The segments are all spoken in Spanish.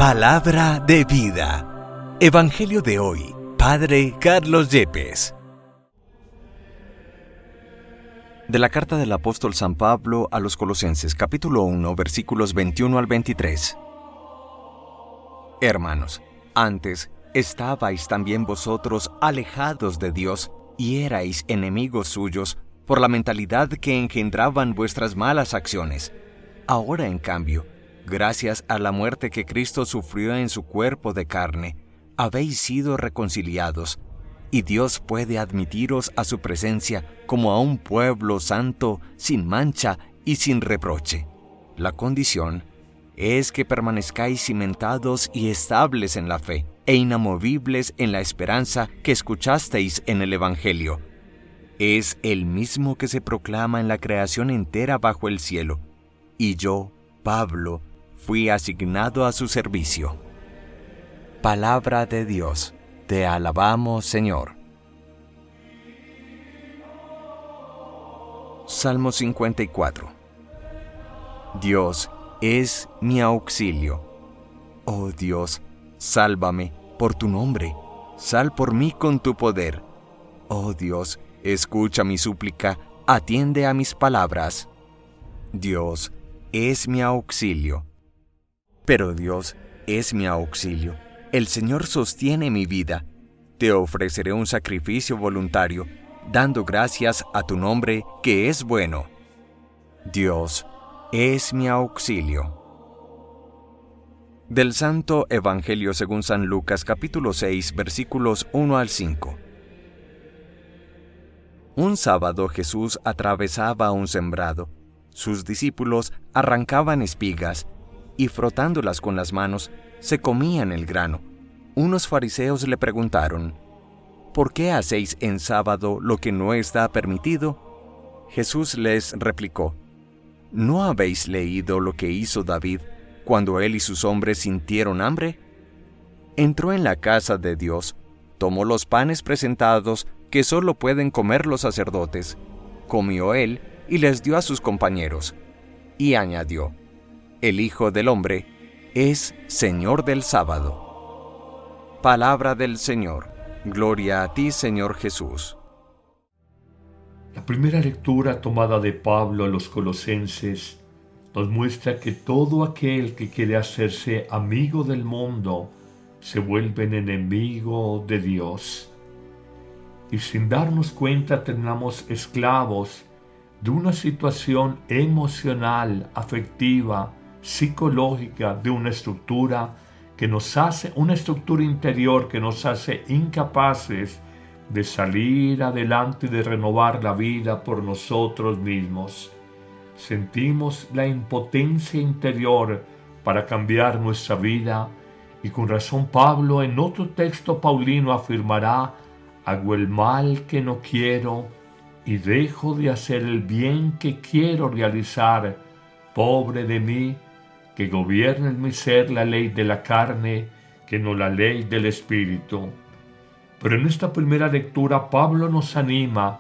Palabra de vida. Evangelio de hoy. Padre Carlos Yepes. De la carta del apóstol San Pablo a los Colosenses, capítulo 1, versículos 21 al 23. Hermanos, antes estabais también vosotros alejados de Dios y erais enemigos suyos por la mentalidad que engendraban vuestras malas acciones. Ahora, en cambio, gracias a la muerte que Cristo sufrió en su cuerpo de carne, habéis sido reconciliados, y Dios puede admitiros a su presencia como a un pueblo santo, sin mancha y sin reproche. La condición es que permanezcáis cimentados y estables en la fe, e inamovibles en la esperanza que escuchasteis en el Evangelio. Es el mismo que se proclama en la creación entera bajo el cielo, y yo, Pablo, fui asignado a su servicio. Palabra de Dios. Te alabamos, Señor. Salmo 54. Dios es mi auxilio. Oh Dios, sálvame por tu nombre. Sal por mí con tu poder. Oh Dios, escucha mi súplica, atiende a mis palabras. Dios es mi auxilio. Pero Dios es mi auxilio. El Señor sostiene mi vida. Te ofreceré un sacrificio voluntario, dando gracias a tu nombre, que es bueno. Dios es mi auxilio. Del Santo Evangelio según San Lucas, capítulo 6, versículos 1 al 5. Un sábado Jesús atravesaba un sembrado. Sus discípulos arrancaban espigas y frotándolas con las manos, se comían el grano. Unos fariseos le preguntaron: ¿por qué hacéis en sábado lo que no está permitido? Jesús les replicó: ¿no habéis leído lo que hizo David cuando él y sus hombres sintieron hambre? Entró en la casa de Dios, tomó los panes presentados que solo pueden comer los sacerdotes, comió él y les dio a sus compañeros, y añadió: el Hijo del Hombre es Señor del sábado. Palabra del Señor. Gloria a ti, Señor Jesús. La primera lectura tomada de Pablo a los Colosenses nos muestra que todo aquel que quiere hacerse amigo del mundo se vuelve enemigo de Dios. Y sin darnos cuenta terminamos esclavos de una situación emocional, afectiva, psicológica, de una estructura que nos hace, una estructura interior que nos hace incapaces de salir adelante y de renovar la vida por nosotros mismos. Sentimos la impotencia interior para cambiar nuestra vida, y con razón Pablo en otro texto paulino afirmará: hago el mal que no quiero y dejo de hacer el bien que quiero realizar. Pobre de mí, que gobierne en mi ser la ley de la carne, que no la ley del Espíritu. Pero en esta primera lectura Pablo nos anima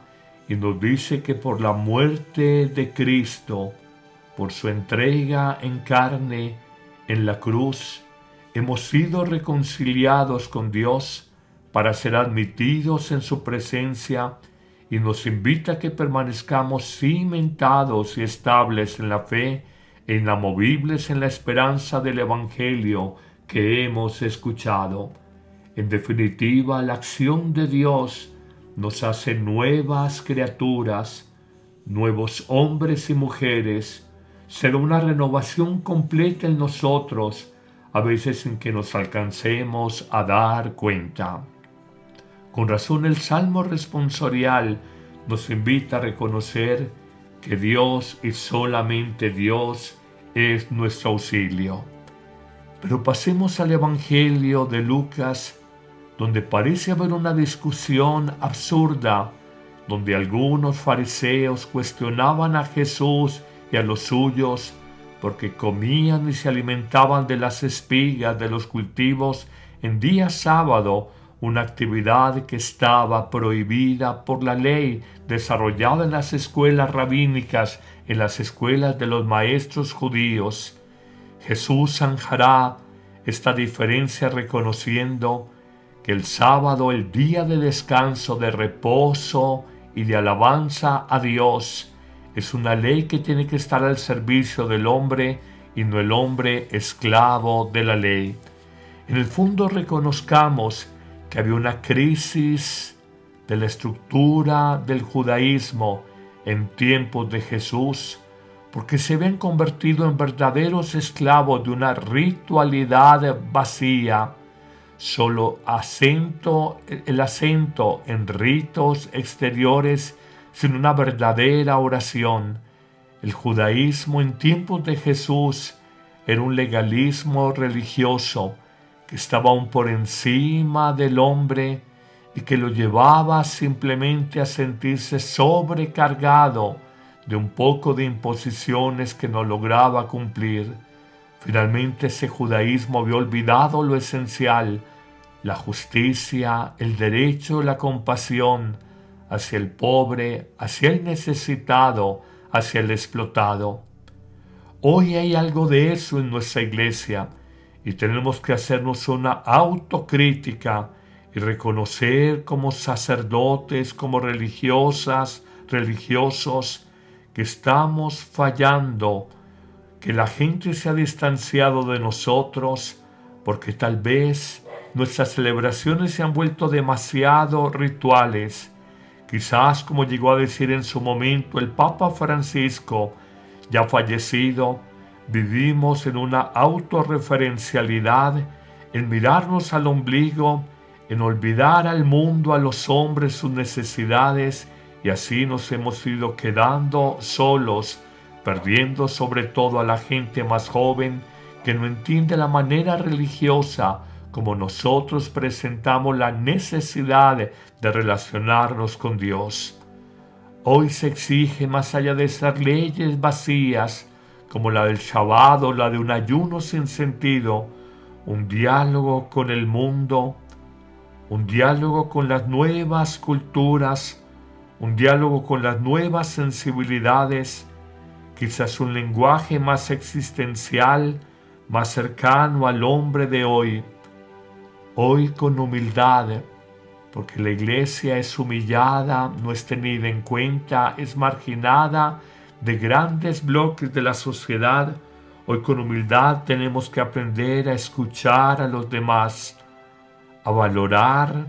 y nos dice que por la muerte de Cristo, por su entrega en carne en la cruz, hemos sido reconciliados con Dios para ser admitidos en su presencia, y nos invita a que permanezcamos cimentados y estables en la fe e inamovibles en la esperanza del Evangelio que hemos escuchado. En definitiva, la acción de Dios nos hace nuevas criaturas, nuevos hombres y mujeres. Será una renovación completa en nosotros, a veces sin que nos alcancemos a dar cuenta. Con razón, el Salmo responsorial nos invita a reconocer que Dios y solamente Dios es nuestro auxilio. Pero pasemos al Evangelio de Lucas, donde parece haber una discusión absurda, donde algunos fariseos cuestionaban a Jesús y a los suyos porque comían y se alimentaban de las espigas de los cultivos en día sábado, una actividad que estaba prohibida por la ley desarrollada en las escuelas rabínicas, en las escuelas de los maestros judíos. Jesús zanjará esta diferencia reconociendo que el sábado, el día de descanso, de reposo y de alabanza a Dios, es una ley que tiene que estar al servicio del hombre y no el hombre esclavo de la ley. En el fondo reconozcamos que había una crisis de la estructura del judaísmo en tiempos de Jesús, porque se habían convertido en verdaderos esclavos de una ritualidad vacía, solo el acento en ritos exteriores sin una verdadera oración. El judaísmo en tiempos de Jesús era un legalismo religioso que estaba aún por encima del hombre y que lo llevaba simplemente a sentirse sobrecargado de un poco de imposiciones que no lograba cumplir. Finalmente ese judaísmo había olvidado lo esencial, la justicia, el derecho, la compasión hacia el pobre, hacia el necesitado, hacia el explotado. Hoy hay algo de eso en nuestra iglesia y tenemos que hacernos una autocrítica y reconocer como sacerdotes, como religiosos, que estamos fallando, que la gente se ha distanciado de nosotros porque tal vez nuestras celebraciones se han vuelto demasiado rituales. Quizás, como llegó a decir en su momento el Papa Francisco, ya fallecido, vivimos en una autorreferencialidad, en mirarnos al ombligo, en olvidar al mundo, a los hombres, sus necesidades, y así nos hemos ido quedando solos, perdiendo sobre todo a la gente más joven que no entiende la manera religiosa como nosotros presentamos la necesidad de relacionarnos con Dios. Hoy se exige, más allá de esas leyes vacías, como la del Shabbat o la de un ayuno sin sentido, un diálogo con el mundo, un diálogo con las nuevas culturas, un diálogo con las nuevas sensibilidades, quizás un lenguaje más existencial, más cercano al hombre de hoy. Hoy con humildad, porque la iglesia es humillada, no es tenida en cuenta, es marginada de grandes bloques de la sociedad. Hoy con humildad tenemos que aprender a escuchar a los demás, a valorar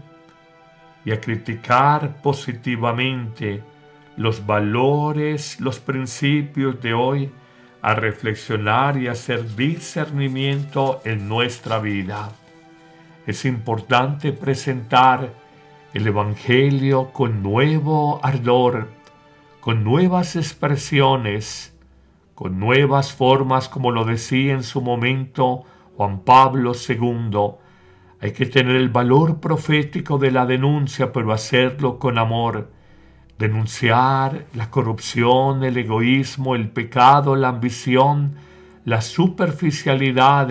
y a criticar positivamente los valores, los principios de hoy, a reflexionar y hacer discernimiento en nuestra vida. Es importante presentar el Evangelio con nuevo ardor, con nuevas expresiones, con nuevas formas, como lo decía en su momento Juan Pablo II. Hay que tener el valor profético de la denuncia, pero hacerlo con amor. Denunciar la corrupción, el egoísmo, el pecado, la ambición, la superficialidad,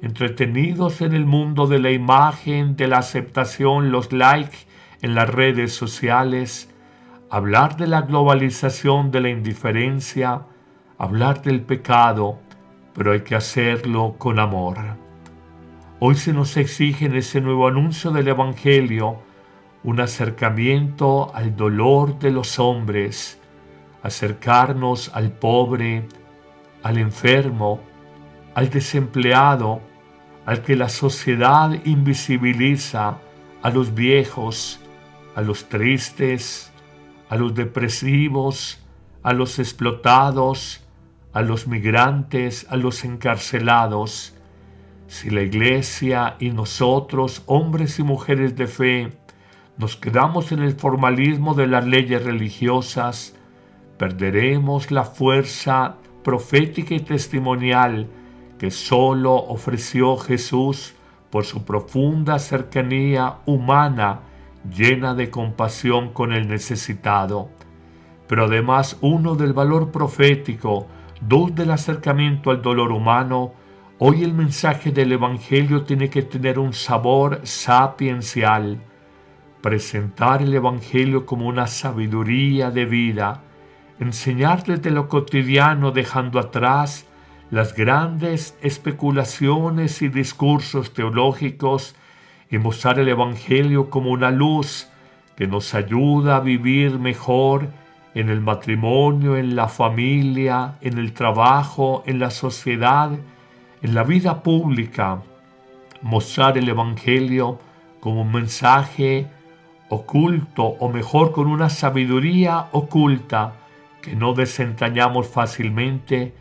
entretenidos en el mundo de la imagen, de la aceptación, los likes en las redes sociales, hablar de la globalización, de la indiferencia, hablar del pecado, pero hay que hacerlo con amor. Hoy se nos exige en ese nuevo anuncio del Evangelio un acercamiento al dolor de los hombres, acercarnos al pobre, al enfermo, al desempleado, al que la sociedad invisibiliza, a los viejos, a los tristes, a los depresivos, a los explotados, a los migrantes, a los encarcelados. Si la Iglesia y nosotros, hombres y mujeres de fe, nos quedamos en el formalismo de las leyes religiosas, perderemos la fuerza profética y testimonial que solo ofreció Jesús por su profunda cercanía humana, llena de compasión con el necesitado. Pero además, uno del valor profético, dos del acercamiento al dolor humano. Hoy el mensaje del Evangelio tiene que tener un sabor sapiencial. Presentar el Evangelio como una sabiduría de vida, enseñar desde lo cotidiano, dejando atrás las grandes especulaciones y discursos teológicos y mostrar el Evangelio como una luz que nos ayuda a vivir mejor en el matrimonio, en la familia, en el trabajo, en la sociedad, en la vida pública. Mostrar el Evangelio como un mensaje oculto, o mejor, con una sabiduría oculta que no desentrañamos fácilmente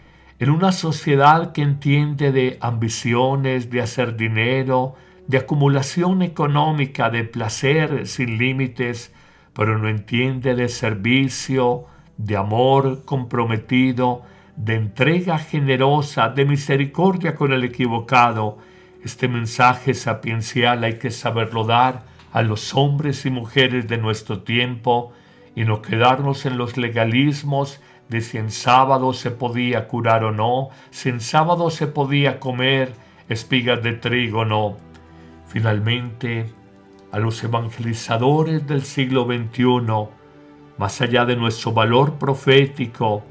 en una sociedad que entiende de ambiciones, de hacer dinero, de acumulación económica, de placer sin límites, pero no entiende de servicio, de amor comprometido, de entrega generosa, de misericordia con el equivocado. Este mensaje sapiencial hay que saberlo dar a los hombres y mujeres de nuestro tiempo y no quedarnos en los legalismos de si en sábado se podía curar o no, si en sábado se podía comer espigas de trigo o no. Finalmente, a los evangelizadores del siglo XXI, más allá de nuestro valor profético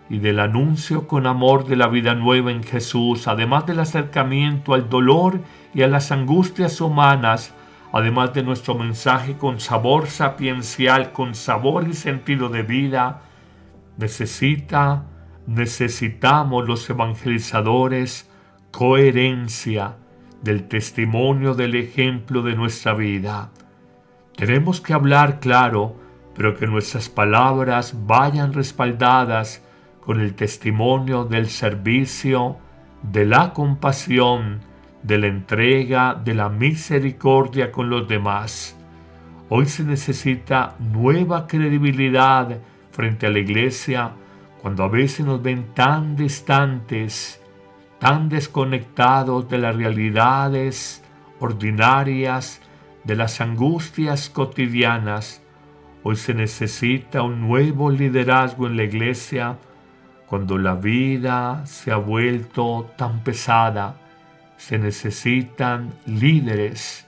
y del anuncio con amor de la vida nueva en Jesús, además del acercamiento al dolor y a las angustias humanas, además de nuestro mensaje con sabor sapiencial, con sabor y sentido de vida, necesitamos los evangelizadores coherencia del testimonio, del ejemplo de nuestra vida. Tenemos que hablar claro, pero que nuestras palabras vayan respaldadas con el testimonio del servicio, de la compasión, de la entrega, de la misericordia con los demás. Hoy se necesita nueva credibilidad frente a la Iglesia cuando a veces nos ven tan distantes, tan desconectados de las realidades ordinarias, de las angustias cotidianas. Hoy se necesita un nuevo liderazgo en la Iglesia cuando la vida se ha vuelto tan pesada. Se necesitan líderes.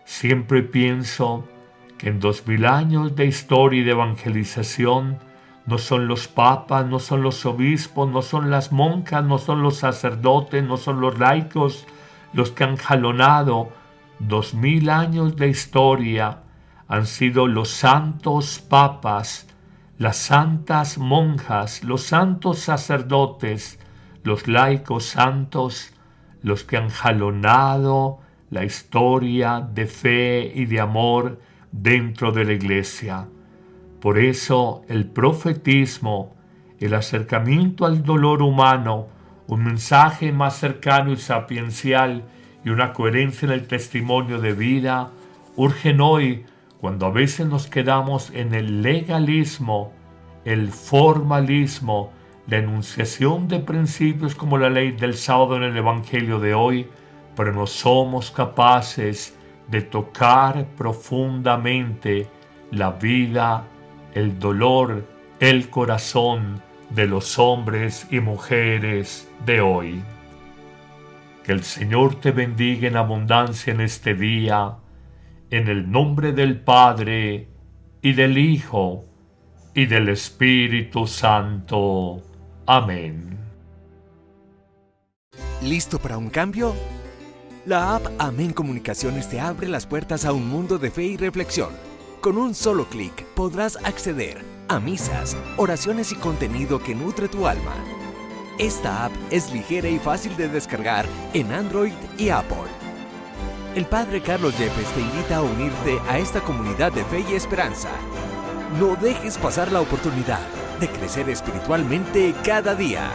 Siempre pienso que en 2000 años de historia y de evangelización no son los papas, no son los obispos, no son las monjas, no son los sacerdotes, no son los laicos los que han jalonado 2000 años de historia. Han sido los santos papas, las santas monjas, los santos sacerdotes, los laicos santos, los que han jalonado la historia de fe y de amor dentro de la Iglesia. Por eso el profetismo, el acercamiento al dolor humano, un mensaje más cercano y sapiencial y una coherencia en el testimonio de vida, urgen hoy cuando a veces nos quedamos en el legalismo, el formalismo, la enunciación de principios como la ley del sábado en el Evangelio de hoy, pero no somos capaces de tocar profundamente la vida, el dolor, el corazón de los hombres y mujeres de hoy. Que el Señor te bendiga en abundancia en este día, en el nombre del Padre, y del Hijo, y del Espíritu Santo. Amén. ¿Listo para un cambio? La app Amén Comunicaciones te abre las puertas a un mundo de fe y reflexión. Con un solo clic podrás acceder a misas, oraciones y contenido que nutre tu alma. Esta app es ligera y fácil de descargar en Android y Apple. El Padre Carlos Yepes te invita a unirte a esta comunidad de fe y esperanza. No dejes pasar la oportunidad de crecer espiritualmente cada día.